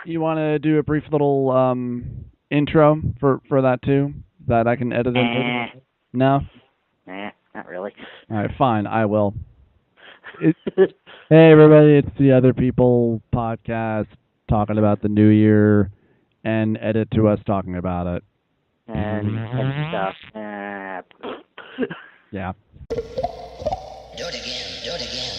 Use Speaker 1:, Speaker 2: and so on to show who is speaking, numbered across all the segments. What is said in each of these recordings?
Speaker 1: You want to do a brief little intro for that too, that I can edit in later?
Speaker 2: Eh,
Speaker 1: No?
Speaker 2: not really.
Speaker 1: All right, fine. I will. It, hey, everybody! It's the Other People podcast talking about the new year, and edit to us talking about it.
Speaker 2: and stuff.
Speaker 1: Yeah.
Speaker 3: Do it again, do it again.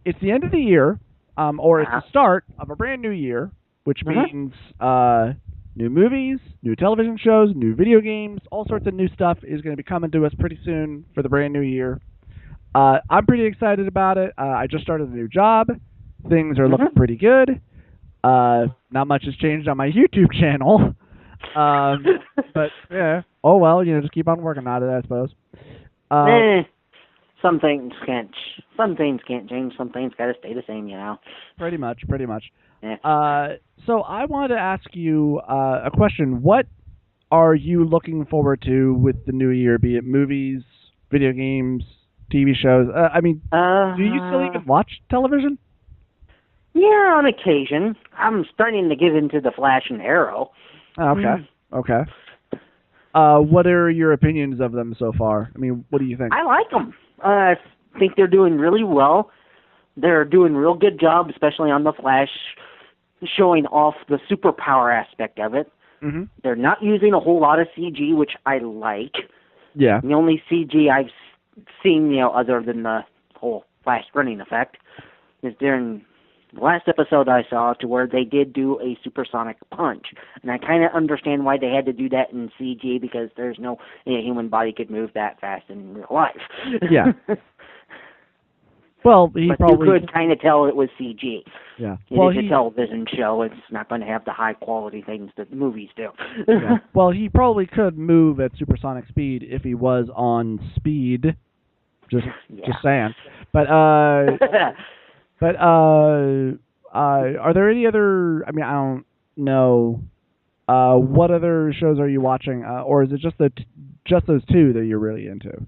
Speaker 1: It's the end of the year, or it's the start of a brand new year, which means new movies, new television shows, new video games, all sorts of new stuff is going to be coming to us pretty soon for the brand new year. I'm pretty excited about it. I just started a new job. Things are looking pretty good. Not much has changed on my YouTube channel. But, yeah. Oh, well, just keep on working on it, I suppose.
Speaker 2: Some things can't change. Some things got to stay the same,
Speaker 1: Pretty much.
Speaker 2: Yeah.
Speaker 1: So I wanted to ask you a question. What are you looking forward to with the new year, be it movies, video games, TV shows? Do you still even watch television?
Speaker 2: Yeah, on occasion. I'm starting to get into the Flash and Arrow.
Speaker 1: Okay. What are your opinions of them so far? What do you think?
Speaker 2: I like them. I think they're doing really well. They're doing a real good job, especially on the Flash, showing off the superpower aspect of it.
Speaker 1: Mm-hmm.
Speaker 2: They're not using a whole lot of CG, which I like.
Speaker 1: Yeah.
Speaker 2: The only CG I've seen, other than the whole Flash running effect, is during the last episode I saw to where they did do a supersonic punch. And I kind of understand why they had to do that in CG, because there's no human body could move that fast in real life.
Speaker 1: Yeah. Well,
Speaker 2: you could kind of tell it was CG.
Speaker 1: Yeah.
Speaker 2: It's a television show. It's not going to have the high-quality things that movies do.
Speaker 1: Yeah. Well, he probably could move at supersonic speed if he was on speed. Just saying. But are there any other? I don't know. What other shows are you watching, or is it just those two that you're really into?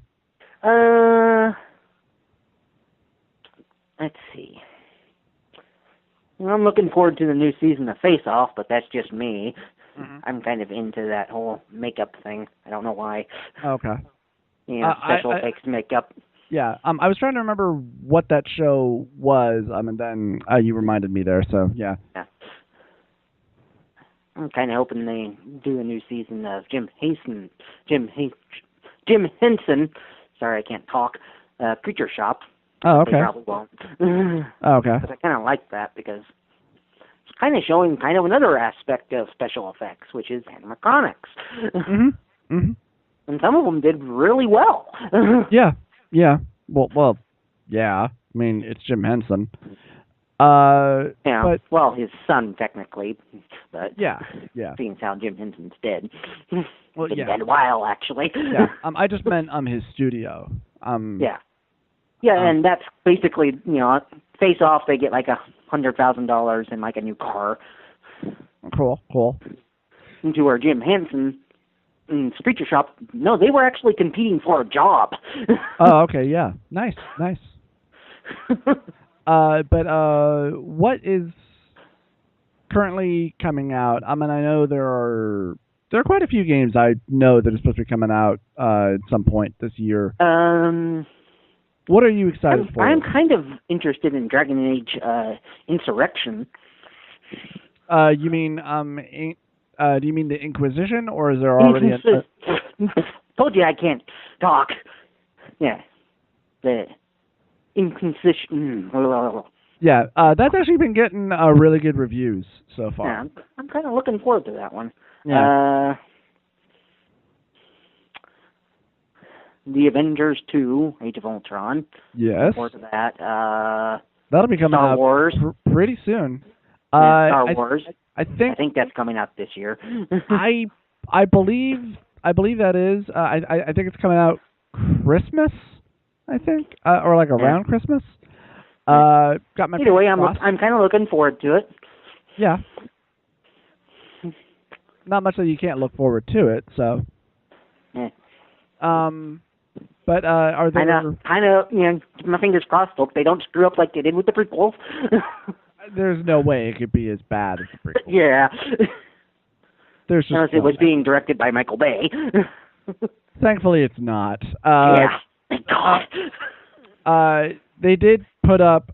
Speaker 2: Let's see. I'm looking forward to the new season of Face Off, but that's just me. Mm-hmm. I'm kind of into that whole makeup thing. I don't know why.
Speaker 1: Okay.
Speaker 2: Special effects makeup.
Speaker 1: Yeah. I was trying to remember what that show was, and then you reminded me there. So yeah.
Speaker 2: I'm kind of hoping they do a new season of Jim Henson. Sorry, I can't talk. Creature Shop.
Speaker 1: Oh, okay.
Speaker 2: They probably won't.
Speaker 1: Okay.
Speaker 2: But I kind of like that because it's kind of showing kind of another aspect of special effects, which is animatronics.
Speaker 1: Mm-hmm. Mm-hmm.
Speaker 2: And some of them did really well.
Speaker 1: Yeah. Well, yeah. It's Jim Henson.
Speaker 2: But, well, his son technically, but
Speaker 1: yeah.
Speaker 2: Seeing how Jim Henson's dead.
Speaker 1: Well,
Speaker 2: been dead a while actually.
Speaker 1: Yeah. I just meant his studio.
Speaker 2: Yeah, and that's basically, Face Off, they get like $100,000 and like a new car.
Speaker 1: Cool.
Speaker 2: To where Jim Henson in Creature Shop, no, they were actually competing for a job.
Speaker 1: Oh, okay, yeah. Nice. But what is currently coming out? I know there are quite a few games I know that are supposed to be coming out at some point this year. What are you excited for?
Speaker 2: I'm kind of interested in Dragon Age Insurrection.
Speaker 1: You mean do you mean the Inquisition, or is there already
Speaker 2: Told you I can't talk. Yeah, the Inquisition.
Speaker 1: Yeah, that's actually been getting really good reviews so far.
Speaker 2: Yeah, I'm kind of looking forward to that one.
Speaker 1: Yeah.
Speaker 2: The Avengers 2, Age of Ultron.
Speaker 1: Yes.
Speaker 2: Forward to that.
Speaker 1: That'll be coming
Speaker 2: Star
Speaker 1: out
Speaker 2: Wars.
Speaker 1: Pretty soon.
Speaker 2: Star Wars.
Speaker 1: I think
Speaker 2: that's coming out this year.
Speaker 1: I believe that is. I think it's coming out Christmas, I think, or like around Christmas. Got my
Speaker 2: Either way,
Speaker 1: crossed.
Speaker 2: I'm kind of looking forward to it.
Speaker 1: Yeah. Not much that you can't look forward to it. So.
Speaker 2: Yeah.
Speaker 1: But are there
Speaker 2: kind of keep my fingers crossed. Hope they don't screw up like they did with the prequels.
Speaker 1: There's no way it could be as bad as the prequel.
Speaker 2: Yeah.
Speaker 1: There's just
Speaker 2: unless it was being directed by Michael Bay.
Speaker 1: Thankfully, it's not.
Speaker 2: Yeah. Thank God.
Speaker 1: They did put up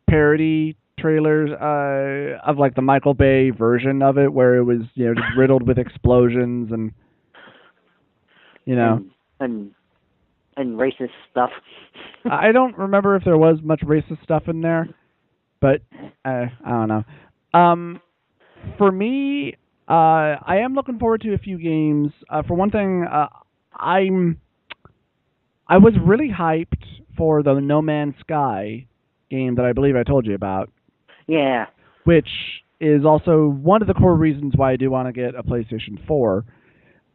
Speaker 1: parody trailers of like the Michael Bay version of it, where it was just riddled with explosions and
Speaker 2: and racist stuff.
Speaker 1: I don't remember if there was much racist stuff in there, but I don't know. For me, I am looking forward to a few games. For one thing, I was really hyped for the No Man's Sky game that I believe I told you about.
Speaker 2: Yeah.
Speaker 1: Which is also one of the core reasons why I do want to get a PlayStation 4.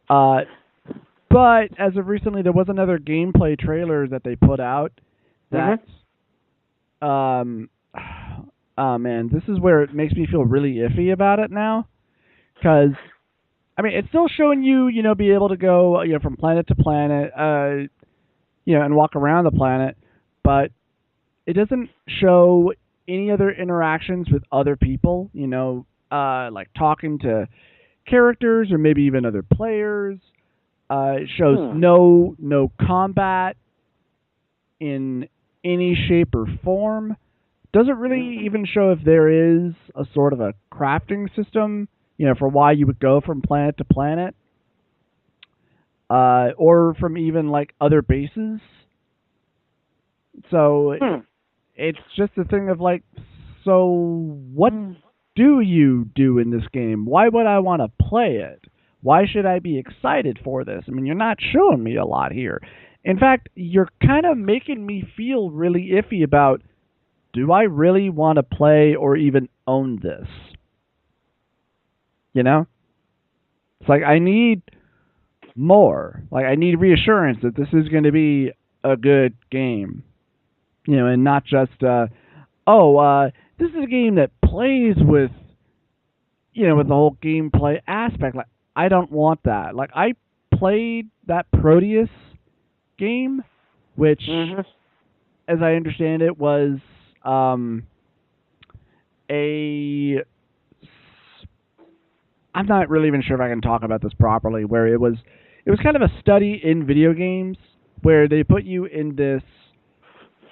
Speaker 1: But as of recently, there was another gameplay trailer that they put out that, oh man, this is where it makes me feel really iffy about it now. Because, I mean, it's still showing you, be able to go, from planet to planet, and walk around the planet, but it doesn't show any other interactions with other people, like talking to characters or maybe even other players. It shows no combat in any shape or form. Doesn't really even show if there is a sort of a crafting system, for why you would go from planet to planet, or from even like other bases. So it's just a thing of like, so what do you do in this game? Why would I want to play it? Why should I be excited for this? I mean, you're not showing me a lot here. In fact, you're kind of making me feel really iffy about, do I really want to play or even own this? It's like, I need more. Like, I need reassurance that this is going to be a good game. And not just, this is a game that plays with, with the whole gameplay aspect. Like, I don't want that. Like, I played that Proteus game, which, as I understand it, was I'm not really even sure if I can talk about this properly, where it was kind of a study in video games, where they put you in this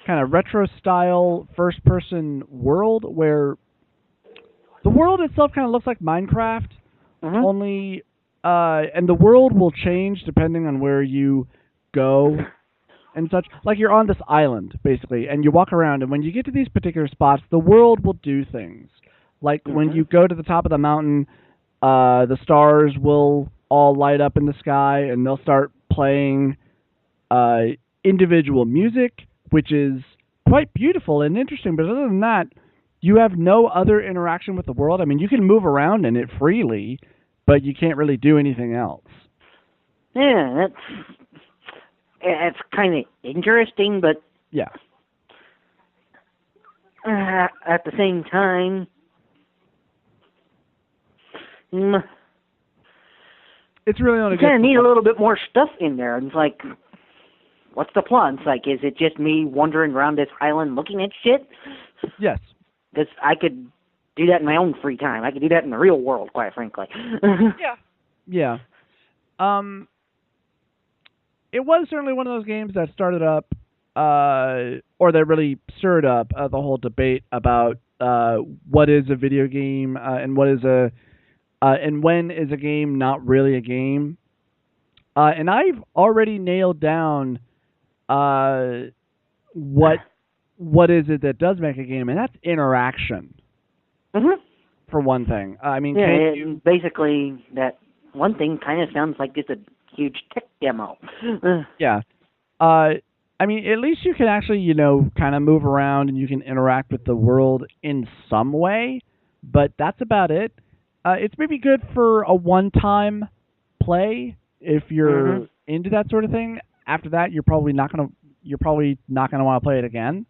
Speaker 1: kind of retro-style first-person world, where the world itself kind of looks like Minecraft, only... and the world will change depending on where you go and such. Like, you're on this island, basically, and you walk around, and when you get to these particular spots, the world will do things. Like, when you go to the top of the mountain, the stars will all light up in the sky, and they'll start playing individual music, which is quite beautiful and interesting. But other than that, you have no other interaction with the world. I mean, you can move around in it freely, but you can't really do anything else.
Speaker 2: Yeah, it's kind of interesting, but
Speaker 1: yeah,
Speaker 2: at the same time,
Speaker 1: it's really only
Speaker 2: you kind of need a little bit more stuff in there. And it's like, what's the plot? It's like, is it just me wandering around this island looking at shit?
Speaker 1: Yes,
Speaker 2: because I could do that in my own free time. I could do that in the real world, quite frankly.
Speaker 1: Yeah. It was certainly one of those games that started up, or that really stirred up the whole debate about what is a video game and what is and when is a game not really a game. And I've already nailed down what is it that does make a game, and that's interaction. For one thing. I mean,
Speaker 2: basically, that one thing kind of sounds like just a huge tech demo.
Speaker 1: Yeah. I mean, at least you can actually, kind of move around and you can interact with the world in some way, but that's about it. It's maybe good for a one-time play if you're into that sort of thing. After that, you're probably not going to you're probably not going to want to play it again.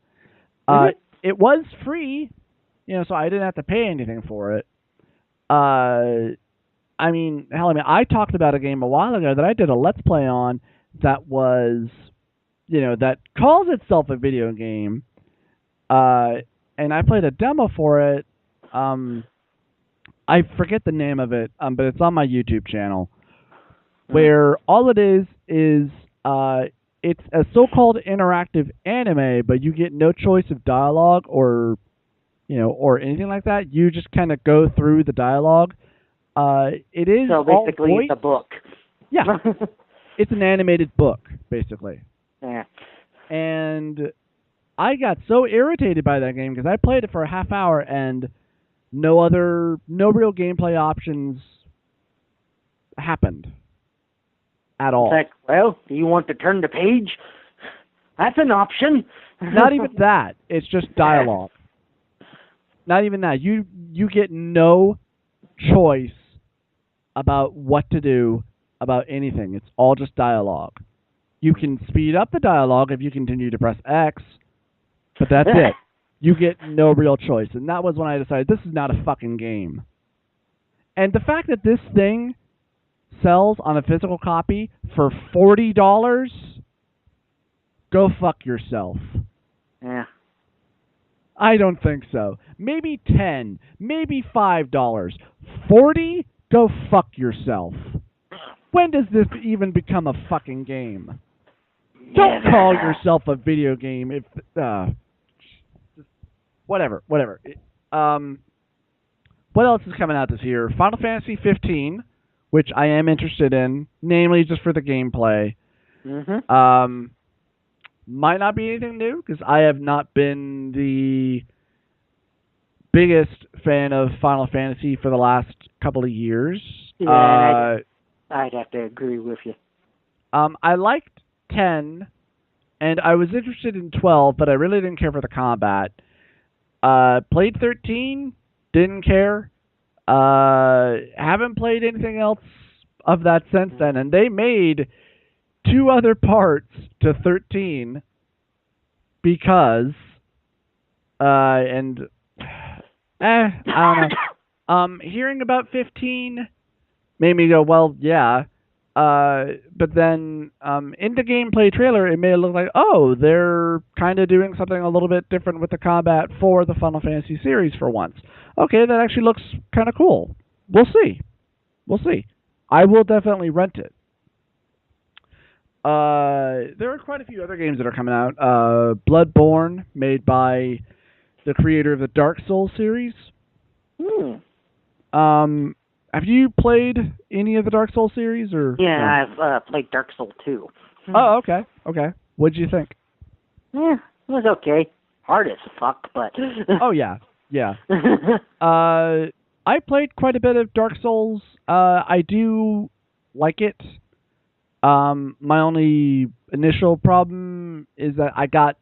Speaker 2: Mm-hmm.
Speaker 1: It was free, so I didn't have to pay anything for it. I talked about a game a while ago that I did a Let's Play on that was, that calls itself a video game, and I played a demo for it. I forget the name of it, but it's on my YouTube channel, where all it is it's a so-called interactive anime, but you get no choice of dialogue or anything like that. You just kind of go through the dialogue. It is
Speaker 2: so basically it's a book.
Speaker 1: Yeah, it's an animated book, basically.
Speaker 2: Yeah.
Speaker 1: And I got so irritated by that game because I played it for a half hour and no real gameplay options happened at all.
Speaker 2: It's like, well, do you want to turn the page? That's an option.
Speaker 1: Not even that. It's just dialogue. Not even that. You get no choice about what to do about anything. It's all just dialogue. You can speed up the dialogue if you continue to press X, but that's it. You get no real choice. And that was when I decided this is not a fucking game. And the fact that this thing sells on a physical copy for $40, go fuck yourself.
Speaker 2: Yeah.
Speaker 1: I don't think so. Maybe $10, maybe $5. $40? Go fuck yourself. When does this even become a fucking game? Don't call yourself a video game if whatever. What else is coming out this year? Final Fantasy 15, which I am interested in, namely just for the gameplay.
Speaker 2: Mm-hmm.
Speaker 1: Might not be anything new because I have not been the biggest fan of Final Fantasy for the last couple of years.
Speaker 2: Yeah, I'd have to agree with you.
Speaker 1: I liked 10, and I was interested in 12, but I really didn't care for the combat. Played 13, didn't care. Haven't played anything else of that since then, and they made 2 other parts to 13 because, I don't know. Hearing about 15 made me go, well, yeah. But then in the gameplay trailer, it made it look like, oh, they're kind of doing something a little bit different with the combat for the Final Fantasy series for once. Okay, that actually looks kind of cool. We'll see. I will definitely rent it. There are quite a few other games that are coming out. Bloodborne, made by the creator of the Dark Souls series. Have you played any of the Dark Souls series, or?
Speaker 2: Yeah, no? I've played Dark Souls 2.
Speaker 1: Oh, okay. What'd you think?
Speaker 2: Yeah, it was okay. Hard as fuck, but...
Speaker 1: Oh, yeah. I played quite a bit of Dark Souls. I do like it. My only initial problem is that I got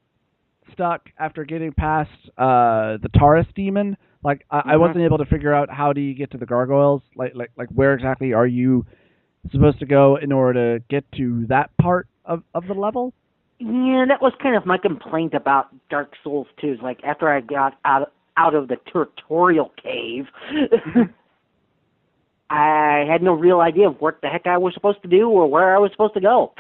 Speaker 1: stuck after getting past the Taurus demon. Like, I wasn't able to figure out how do you get to the gargoyles. Like where exactly are you supposed to go in order to get to that part of the level?
Speaker 2: Yeah, that was kind of my complaint about Dark Souls 2. Is like, after I got out of the tutorial cave, I had no real idea of what the heck I was supposed to do or where I was supposed to go.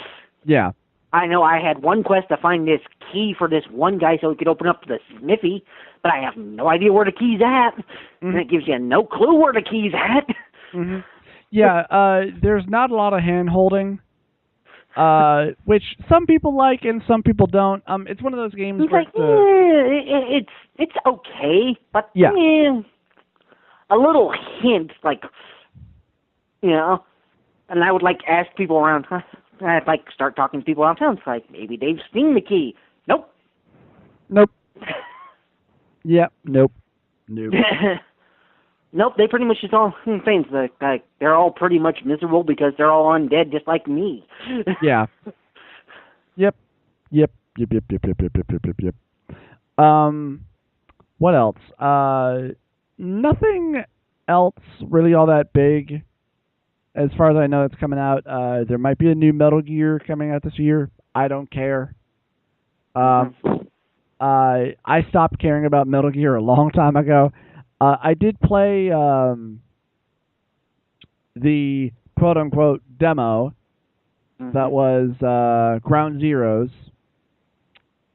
Speaker 1: Yeah.
Speaker 2: I know I had one quest to find this key for this one guy so he could open up the smithy, but I have no idea where the key's at. And it gives you no clue where the key's at.
Speaker 1: Yeah, there's not a lot of hand-holding, which some people like and some people don't. It's one of those games
Speaker 2: it's
Speaker 1: where
Speaker 2: like, it's okay, but a little hint, like, and I would ask people around, I'd start talking to people around town. It's like, maybe they've seen the key. Nope.
Speaker 1: Yeah, nope.
Speaker 2: Nope, they pretty much just all things. They're all pretty much miserable because they're all undead just like me.
Speaker 1: Yeah. Yep. What else? Nothing else really all that big. As far as I know, it's coming out. There might be a new Metal Gear coming out this year. I don't care. I stopped caring about Metal Gear a long time ago. I did play the quote-unquote demo that was Ground Zeroes.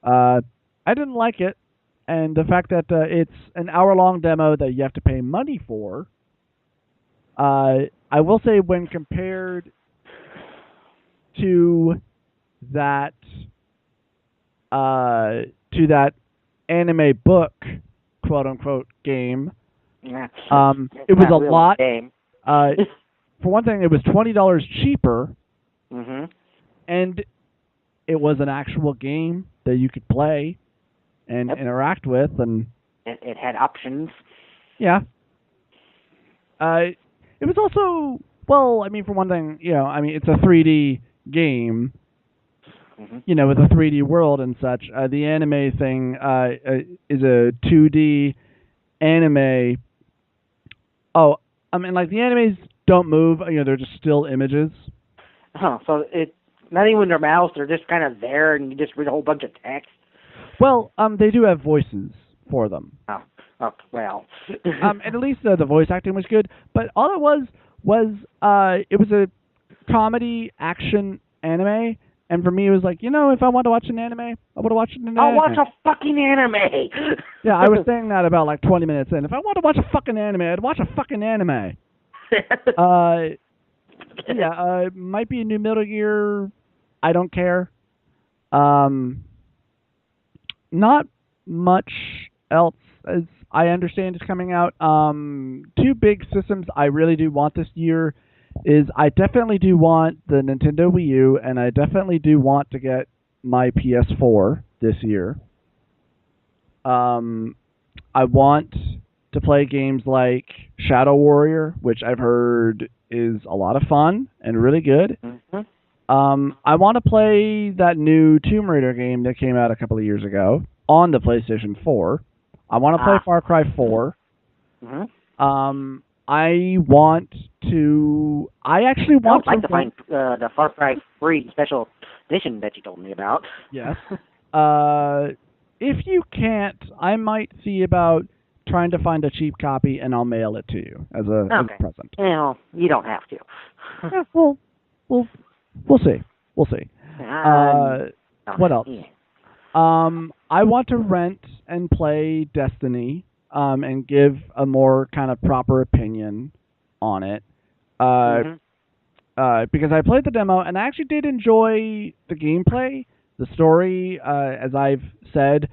Speaker 1: I didn't like it, and the fact that it's an hour-long demo that you have to pay money for, I will say when compared to that anime book, quote-unquote, game,
Speaker 2: Yeah.
Speaker 1: it was a
Speaker 2: really
Speaker 1: lot.
Speaker 2: Game.
Speaker 1: For one thing, it was $20 cheaper, and it was an actual game that you could play and interact with, and
Speaker 2: it had options.
Speaker 1: Yeah. It was also, well, I mean, for one thing, it's a 3D game, with a 3D world and such. The anime thing is a 2D anime. Oh, I mean, like, the animes don't move, they're just still images.
Speaker 2: Oh, so it's not even their mouths, they're just kind of there, and you just read a whole bunch of text.
Speaker 1: Well, they do have voices for them.
Speaker 2: Oh, well.
Speaker 1: And at least the voice acting was good, but all it was it was a comedy action anime, and for me it was like, if I want to watch an anime, I would have watched an anime.
Speaker 2: I'll watch a fucking anime!
Speaker 1: Yeah, I was saying that about like 20 minutes in. If I want to watch a fucking anime, I'd watch a fucking anime. It might be a new Metal Gear. I don't care. Not much else, as I understand, is coming out. Two big systems I really do want this year is I definitely do want the Nintendo Wii U, and I definitely do want to get my PS4 this year. I want to play games like Shadow Warrior, which I've heard is a lot of fun and really good. I want to play that new Tomb Raider game that came out a couple of years ago on the PlayStation 4. I want to play Far Cry 4. I actually want
Speaker 2: to find the Far Cry 3 special edition that you told me about.
Speaker 1: Yes. If you can't, I might see about trying to find a cheap copy, and I'll mail it to you as a present.
Speaker 2: Well, you don't have to.
Speaker 1: Yeah, we'll see. We'll see. What else?
Speaker 2: Yeah.
Speaker 1: I want to rent and play Destiny, and give a more kind of proper opinion on it. Because I played the demo, and I actually did enjoy the gameplay. The story, as I've said,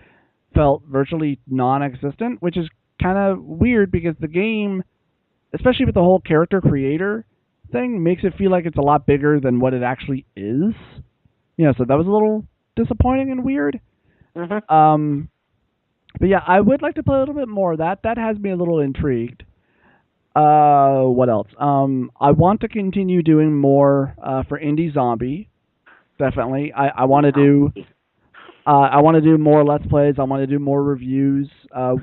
Speaker 1: felt virtually non-existent, which is kind of weird because the game, especially with the whole character creator thing, makes it feel like it's a lot bigger than what it actually is. So that was a little disappointing and weird. But yeah, I would like to play a little bit more of that. That has me a little intrigued. What else? I want to continue doing more for Indie Zombie. Definitely. I want to do more Let's Plays. I want to do more reviews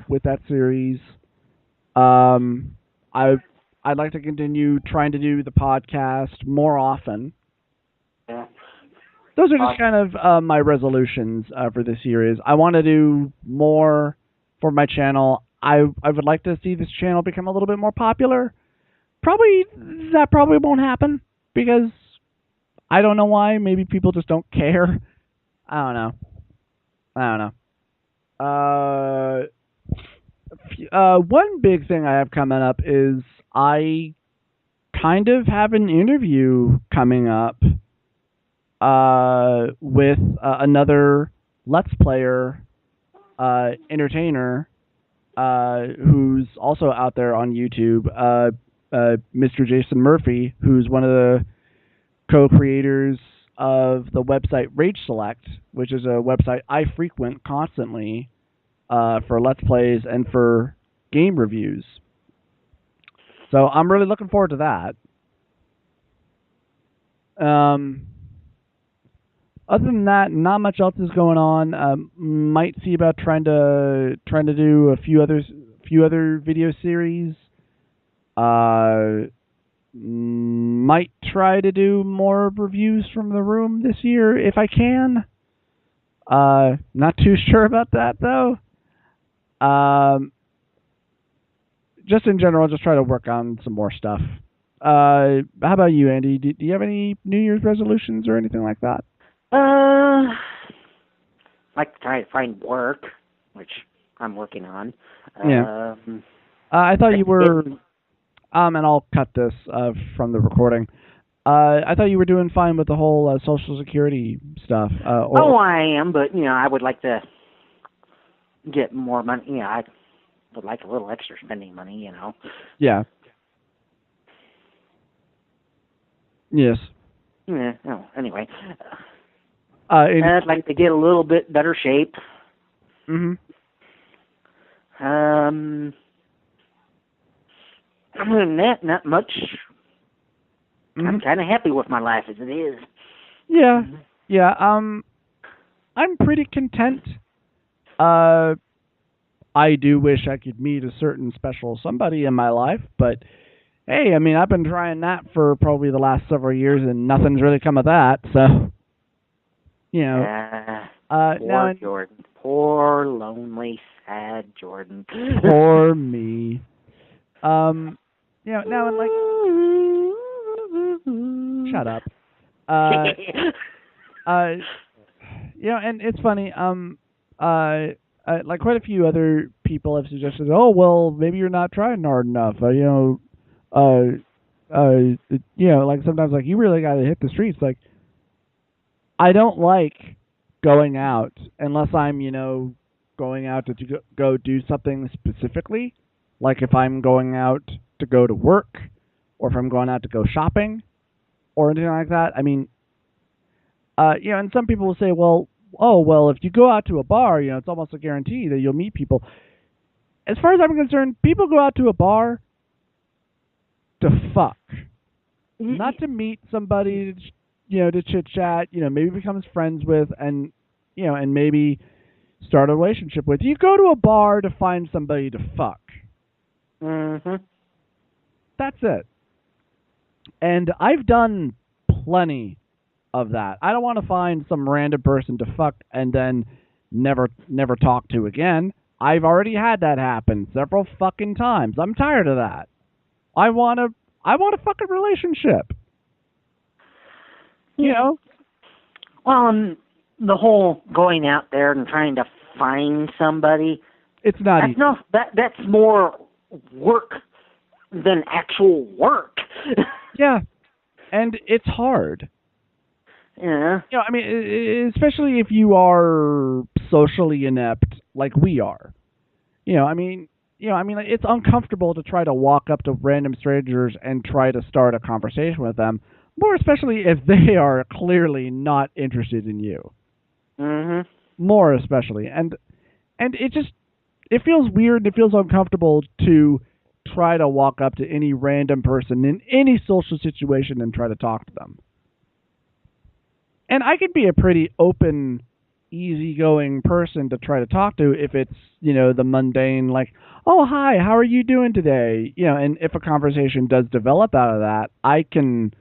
Speaker 1: with that series. I'd like to continue trying to do the podcast more often.
Speaker 2: Yeah.
Speaker 1: Those are just kind of my resolutions for this year. Is I want to do more for my channel. I would like to see this channel become a little bit more popular. That probably won't happen because I don't know why. Maybe people just don't care. I don't know. One big thing I have coming up is I kind of have an interview coming up with another Let's Player entertainer who's also out there on YouTube, Mr. Jason Murphy, who's one of the co-creators of the website Rage Select, which is a website I frequent constantly for Let's Plays and for game reviews. So I'm really looking forward to that. Other than that, not much else is going on. Might see about trying to do a few other video series. Might try to do more reviews from the room this year if I can. Not too sure about that though. Just in general, just try to work on some more stuff. How about you, Andy? Do you have any New Year's resolutions or anything like that?
Speaker 2: Like to try to find work, which I'm working on.
Speaker 1: Yeah. I thought you were. And I'll cut this from the recording. I thought you were doing fine with the whole Social Security stuff.
Speaker 2: I am, but I would like to get more money. I would like a little extra spending money.
Speaker 1: Yeah. Yes.
Speaker 2: Yeah. Oh, anyway.
Speaker 1: I'd
Speaker 2: like to get a little bit better shape.
Speaker 1: Mm-hmm.
Speaker 2: Other than that, not much.
Speaker 1: Mm-hmm.
Speaker 2: I'm kind of happy with my life as it is.
Speaker 1: Yeah. Yeah. I'm pretty content. I do wish I could meet a certain special somebody in my life, but hey, I mean, I've been trying that for probably the last several years, and nothing's really come of that. So,
Speaker 2: poor Jordan, poor lonely, sad Jordan.
Speaker 1: Poor me. Now and like, shut up. And it's funny. Like quite a few other people have suggested, oh well, maybe you're not trying hard enough. Like sometimes like you really got to hit the streets. Like, I don't like going out unless I'm going out to go do something specifically. Like if I'm going out to go to work, or if I'm going out to go shopping, or anything like that. I mean, and some people will say, well, if you go out to a bar, it's almost a guarantee that you'll meet people. As far as I'm concerned, people go out to a bar to fuck, not to meet somebody, to chit chat, maybe becomes friends with, and maybe start a relationship with. You go to a bar to find somebody to fuck.
Speaker 2: Mm-hmm.
Speaker 1: That's it. And I've done plenty of that. I don't want to find some random person to fuck and then never talk to again. I've already had that happen several fucking times. I'm tired of that. I want a fucking relationship.
Speaker 2: Well, the whole going out there and trying to find somebody.
Speaker 1: It's not easy.
Speaker 2: That's more work than actual work.
Speaker 1: Yeah, and it's hard.
Speaker 2: Yeah.
Speaker 1: I mean, especially if you are socially inept like we are. It's uncomfortable to try to walk up to random strangers and try to start a conversation with them, more especially if they are clearly not interested in you.
Speaker 2: Mhm.
Speaker 1: More especially, and it feels weird. It feels uncomfortable to try to walk up to any random person in any social situation and try to talk to them. And I could be a pretty open, easygoing person to try to talk to if it's, the mundane, like, oh, hi, how are you doing today? And if a conversation does develop out of that, I can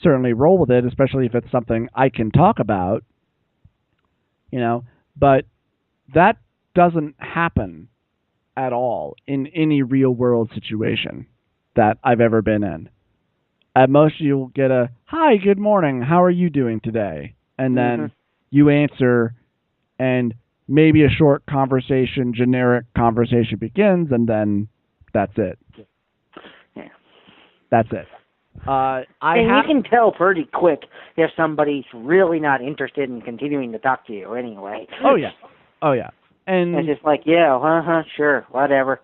Speaker 1: certainly roll with it, especially if it's something I can talk about, But that doesn't happen at all in any real world situation that I've ever been in. At most, you'll get a, hi, good morning, how are you doing today? And then you answer, and maybe a short conversation, generic conversation begins, and then that's it.
Speaker 2: Yeah.
Speaker 1: That's it.
Speaker 2: You can tell pretty quick if somebody's really not interested in continuing to talk to you anyway.
Speaker 1: Oh, yeah. And
Speaker 2: it's just like, yeah, sure, whatever.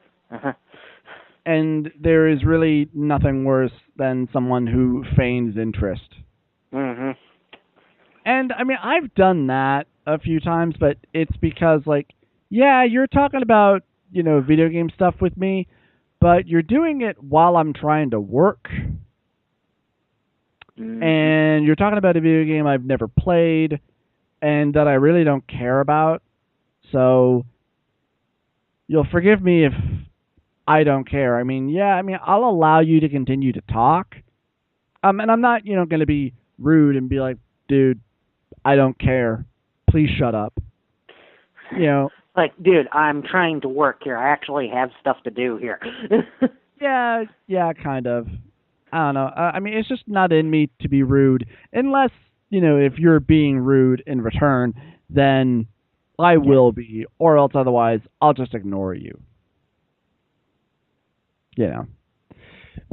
Speaker 1: And there is really nothing worse than someone who feigns interest.
Speaker 2: Mm-hmm.
Speaker 1: And, I mean, I've done that a few times, but it's because, like, yeah, you're talking about, video game stuff with me, but you're doing it while I'm trying to work.
Speaker 2: Mm-hmm.
Speaker 1: And you're talking about a video game I've never played and that I really don't care about. So you'll forgive me if I don't care. I'll allow you to continue to talk. And I'm not, going to be rude and be like, dude, I don't care. Please shut up. You know.
Speaker 2: Like, dude, I'm trying to work here. I actually have stuff to do here.
Speaker 1: Yeah, kind of. I don't know. I mean, it's just not in me to be rude, unless if you're being rude in return, then I will be, or else otherwise I'll just ignore you.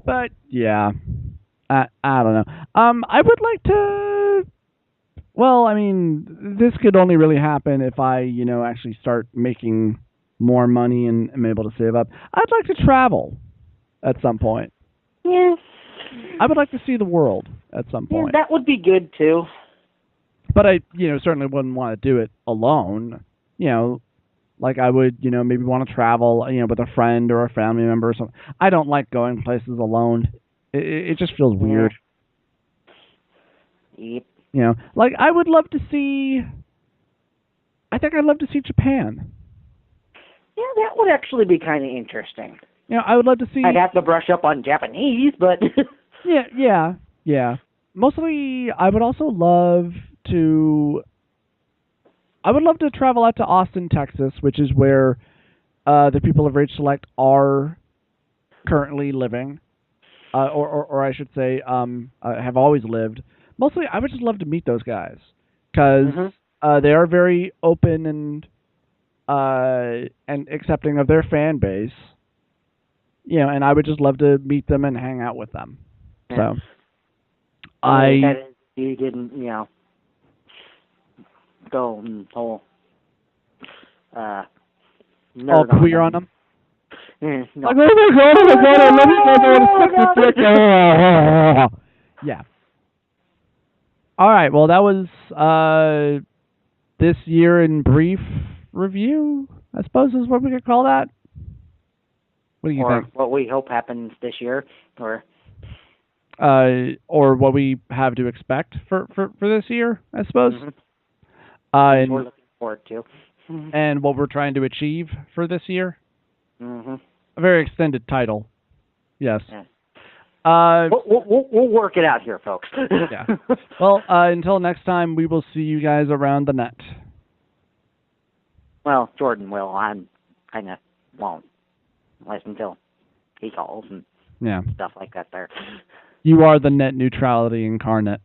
Speaker 1: But yeah, I don't know. I would like to. Well, I mean, this could only really happen if I actually start making more money and am able to save up. I'd like to travel at some point.
Speaker 2: Yeah.
Speaker 1: I would like to see the world at some point.
Speaker 2: Yeah, that would be good too.
Speaker 1: But I, certainly wouldn't want to do it alone. Like I would, maybe want to travel, with a friend or a family member or something. I don't like going places alone. It just feels weird.
Speaker 2: Yep.
Speaker 1: Like I would love to see. I think I'd love to see Japan.
Speaker 2: Yeah, that would actually be kind of interesting.
Speaker 1: I would love to see.
Speaker 2: I'd have to brush up on Japanese, but.
Speaker 1: Yeah. Mostly, I would also love to. I would love to travel out to Austin, Texas, which is where the people of Rage Select are currently living, or I should say, have always lived. Mostly, I would just love to meet those guys because they are very open and accepting of their fan base. And I would just love to meet them and hang out with them.
Speaker 2: Yeah.
Speaker 1: So,
Speaker 2: you didn't, go whole
Speaker 1: all queer on them.
Speaker 2: No.
Speaker 1: Like, oh my god, I love you guys. Yeah. All right. Well, that was this year in brief review, I suppose is what we could call that. What do you think?
Speaker 2: What we hope happens this year, or
Speaker 1: what we have to expect for this year, I suppose.
Speaker 2: And we're looking forward to.
Speaker 1: And what we're trying to achieve for this year. A very extended title. Yes.
Speaker 2: Yeah. We'll work it out here, folks.
Speaker 1: Yeah. Well, until next time, we will see you guys around the net.
Speaker 2: Well, Jordan will. I'm kind of won't. Unless until he calls and stuff like that there.
Speaker 1: You are the net neutrality incarnate.